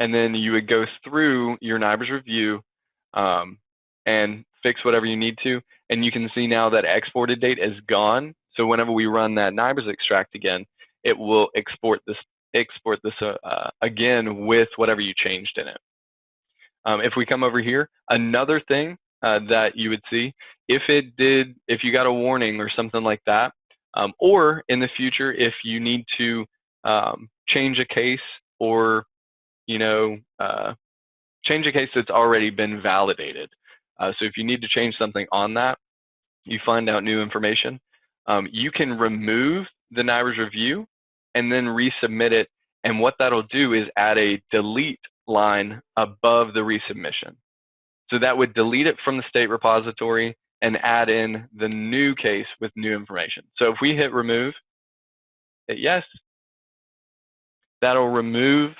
and then you would go through your NIBRS review and fix whatever you need to. And you can see now that exported date is gone. So whenever we run that NIBRS extract again, it will export this again with whatever you changed in it. If we come over here, another thing that you would see, if you got a warning or something like that, or in the future, if you need to change a case or change a case that's already been validated. So if you need to change something on that, you find out new information, you can remove the NIBRS review and then resubmit it. And what that'll do is add a delete line above the resubmission. So that would delete it from the state repository and add in the new case with new information. So if we hit remove, hit yes, that'll remove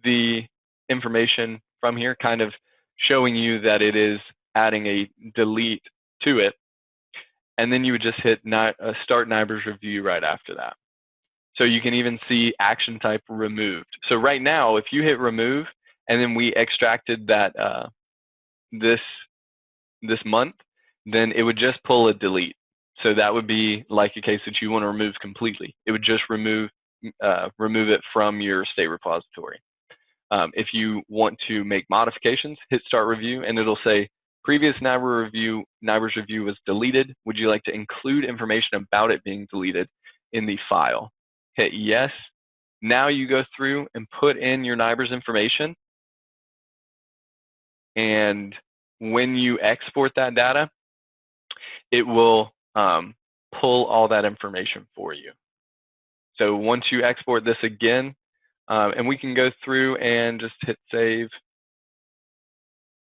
the information from here, kind of showing you that it is adding a delete to it. And then you would just hit start NIBRS review right after that. So you can even see action type removed. So right now, if you hit remove and then we extracted that this month, then it would just pull a delete. So that would be like a case that you want to remove completely. It would just remove it from your state repository. If you want to make modifications, hit start review, and it'll say previous NIBRS review was deleted. Would you like to include information about it being deleted in the file? Hit yes. Now you go through and put in your NIBRS information, and when you export that data, it will pull all that information for you. So once you export this again, and we can go through and just hit save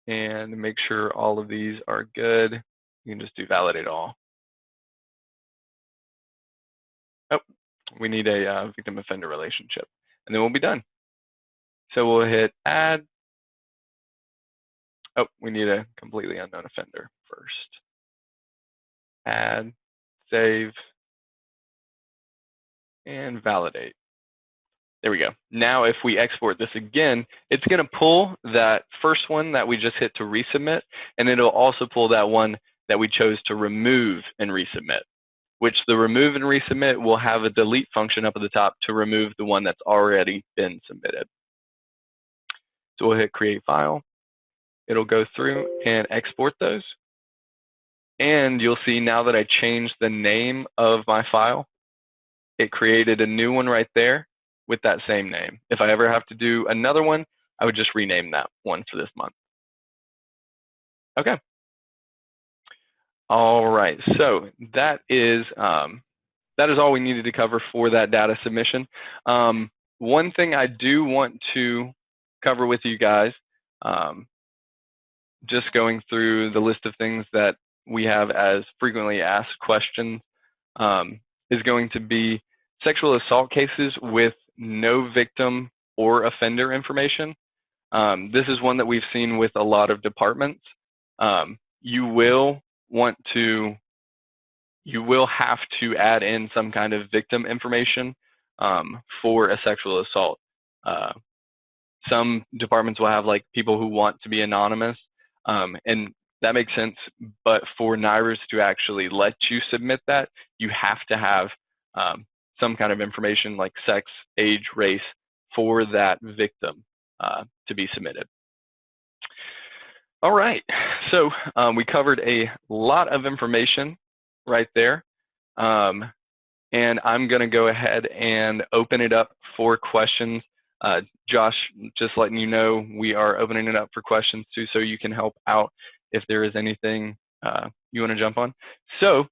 and make sure all of these are good. You can just do validate all. Oh, we need a victim offender relationship, and then we'll be done. So we'll hit add. Oh, we need a completely unknown offender first. Add, save, and validate. There we go. Now if we export this again, it's going to pull that first one that we just hit to resubmit, and it'll also pull that one that we chose to remove and resubmit, which the remove and resubmit will have a delete function up at the top to remove the one that's already been submitted. So we'll hit create file. It'll go through and export those. And you'll see now that I changed the name of my file, it created a new one right there with that same name. If I ever have to do another one, I would just rename that one for this month. Okay. All right, so that is all we needed to cover for that data submission. One thing I do want to cover with you guys, just going through the list of things that we have as frequently asked questions, is going to be sexual assault cases with no victim or offender information. This is one that we've seen with a lot of departments. You will have to add in some kind of victim information for a sexual assault. Some departments will have like people who want to be anonymous, and that makes sense, but for NIBRS to actually let you submit that, you have to have some kind of information like sex, age, race for that victim to be submitted. All right, so we covered a lot of information right there, and I'm going to go ahead and open it up for questions. Josh, just letting you know, we are opening it up for questions too, so you can help out if there is anything you want to jump on. So,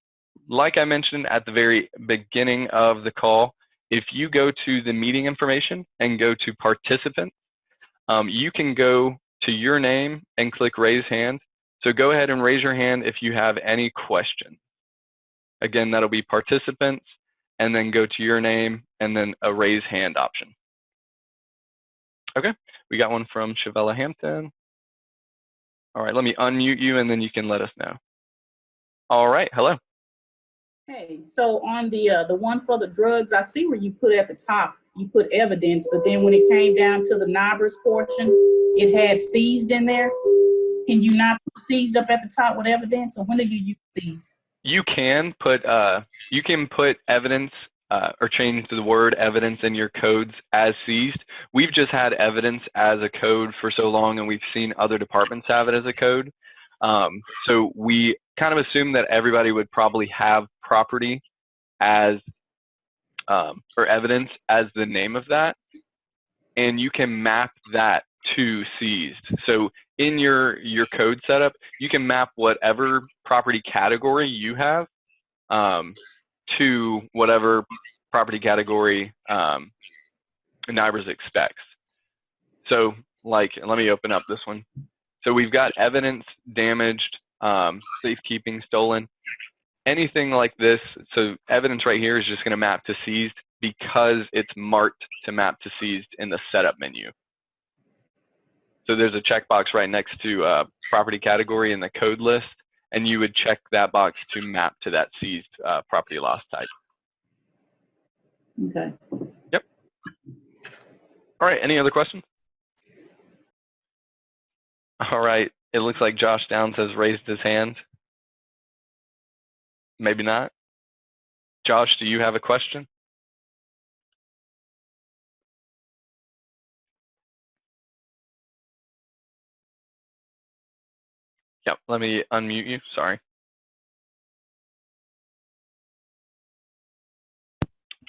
like I mentioned at the very beginning of the call, if you go to the meeting information and go to participants, you can go to your name and click raise hand. So go ahead and raise your hand if you have any questions. Again, that'll be participants, and then go to your name and then a raise hand option. Okay, we got one from Shavella Hampton. All right, let me unmute you and then you can let us know. All right, hello. Hey, so on the one for the drugs, I see where you put at the top, you put evidence, but then when it came down to the NIBRS portion, it had seized in there. Can you not put seized up at the top with evidence, or when do you use seized? You can put evidence or change the word evidence in your codes as seized. We've just had evidence as a code for so long, and we've seen other departments have it as a code. So we kind of assume that everybody would probably have property as or evidence as the name of that, and you can map that to seized. So in your code setup, you can map whatever property category you have to whatever property category NIBRS expects. So like, let me open up this one. So we've got evidence, damaged, safekeeping, stolen, anything like this. So evidence right here is just going to map to seized because it's marked to map to seized in the setup menu. So there's a checkbox right next to property category in the code list, and you would check that box to map to that seized property loss type. Okay. Yep. All right, any other questions? All right, it looks like Josh Downs has raised his hand. Maybe not. Josh, do you have a question? Yep, let me unmute you, sorry.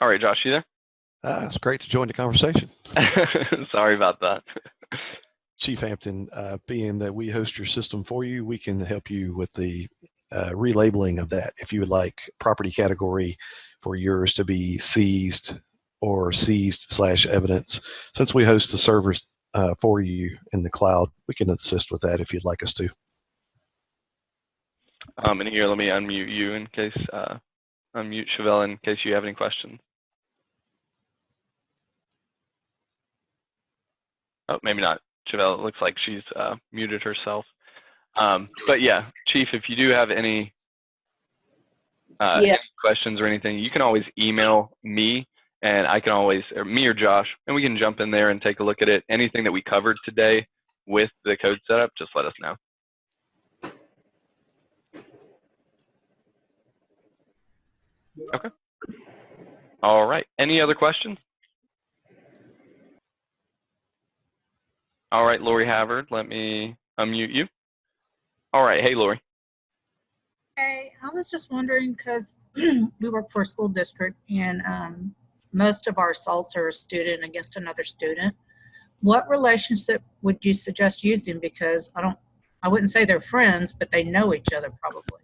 All right, Josh, you there? It's great to join the conversation. Sorry about that. Chief Hampton, being that we host your system for you, we can help you with the relabeling of that. If you would like property category for yours to be seized or seized/evidence, since we host the servers for you in the cloud, we can assist with that if you'd like us to. And here, let me unmute you in case, unmute Chevelle in case you have any questions. Oh, maybe not. Chevelle, it looks like she's muted herself. But yeah, Chief, if you do have any questions or anything, you can always email me, and I can always, or me or Josh, and we can jump in there and take a look at it. Anything that we covered today with the code setup, just let us know. Okay. All right. Any other questions? All right, Lori Havard, let me unmute you. All right. Hey, Lori. Hey, I was just wondering because we work for a school district, and most of our assaults are a student against another student. What relationship would you suggest using? Because I wouldn't say they're friends, but they know each other probably.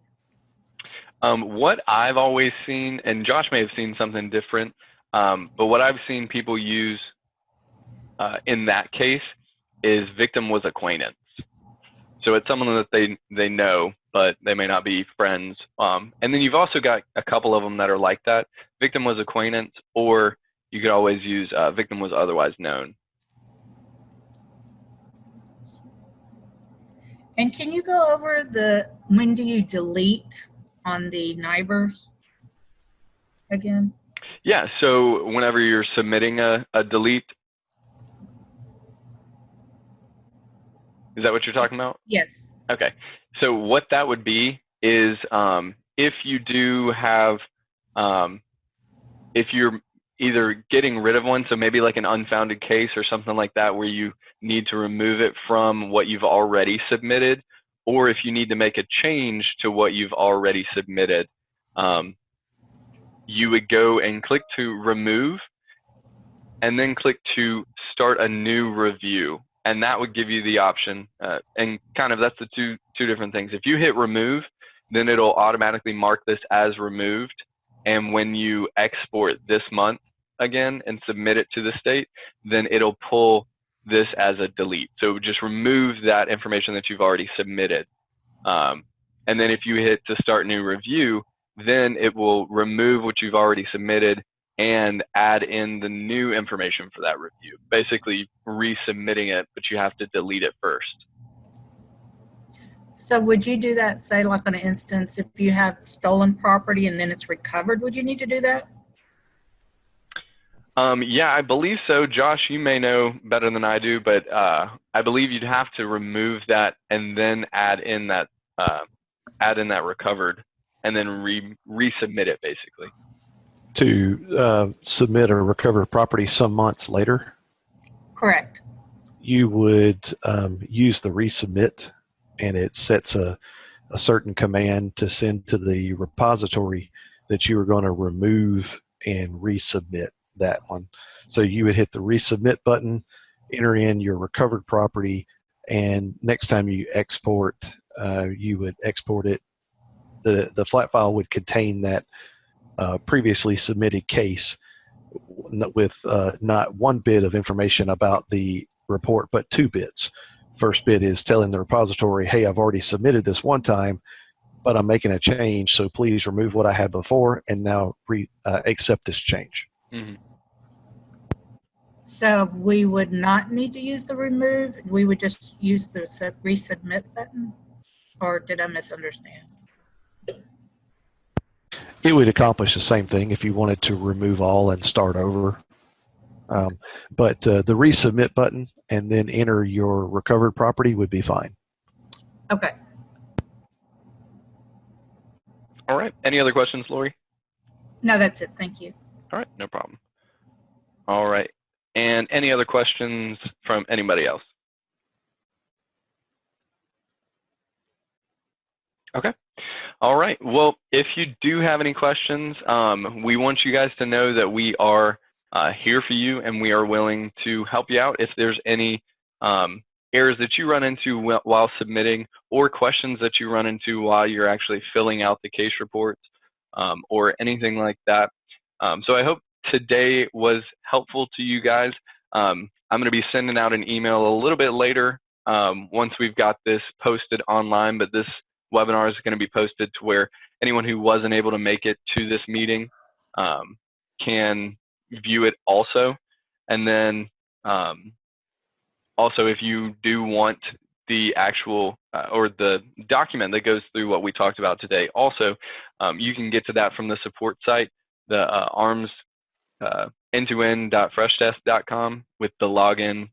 What I've always seen, and Josh may have seen something different, but what I've seen people use in that case is victim was acquaintance. So it's someone that they know, but they may not be friends. And then you've also got a couple of them that are like that. Victim was acquaintance, or you could always use victim was otherwise known. And can you go over when do you delete on the NIBRS again? Yeah, so whenever you're submitting a delete, is that what you're talking about? Yes. Okay, so what that would be is if you do have, if you're either getting rid of one, so maybe like an unfounded case or something like that where you need to remove it from what you've already submitted, or if you need to make a change to what you've already submitted, you would go and click to remove, and then click to start a new review. And that would give you the option, and kind of that's the two different things. If you hit remove, then it'll automatically mark this as removed. And when you export this month again and submit it to the state, then it'll pull this as a delete. So just remove that information that you've already submitted. And then if you hit to start new review, then it will remove what you've already submitted and add in the new information for that review. Basically resubmitting it, but you have to delete it first. So would you do that, say like on an instance, if you have stolen property and then it's recovered, would you need to do that? Yeah, I believe so. Josh, you may know better than I do, but I believe you'd have to remove that and then add in that recovered, and then resubmit it basically. To submit or recover property some months later, Correct. you would use the resubmit, and it sets a certain command to send to the repository that you are going to remove and resubmit that one. So you would hit the resubmit button, enter in your recovered property, and next time you export, you would export it. The flat file would contain that previously submitted case with not one bit of information about the report, but 2 bits. First bit is telling the repository, hey, I've already submitted this one time, but I'm making a change, so please remove what I had before and now accept this change. Mm-hmm. So we would not need to use the remove, we would just use the resubmit button? Or did I misunderstand? It would accomplish the same thing if you wanted to remove all and start over. But the resubmit button and then enter your recovered property would be fine. Okay. All right. Any other questions, Lori? No, that's it. Thank you. All right, no problem. All right. And any other questions from anybody else? Okay. All right. Well, if you do have any questions, we want you guys to know that we are here for you, and we are willing to help you out if there's any errors that you run into while submitting, or questions that you run into while you're actually filling out the case reports, or anything like that. So I hope today was helpful to you guys. I'm going to be sending out an email a little bit later once we've got this posted online, but this webinar is going to be posted to where anyone who wasn't able to make it to this meeting can view it also. And then also, if you do want the actual or the document that goes through what we talked about today, also you can get to that from the support site, the ARMS end-to-end.freshtest.com with the login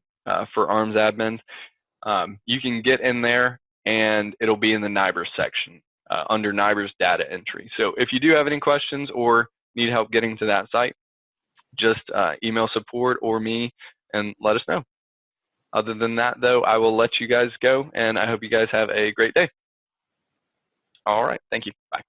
for ARMS admins. You can get in there, and it'll be in the NIBRS section under NIBRS data entry. So if you do have any questions or need help getting to that site, just email support or me and let us know. Other than that, though, I will let you guys go, and I hope you guys have a great day. All right. Thank you. Bye.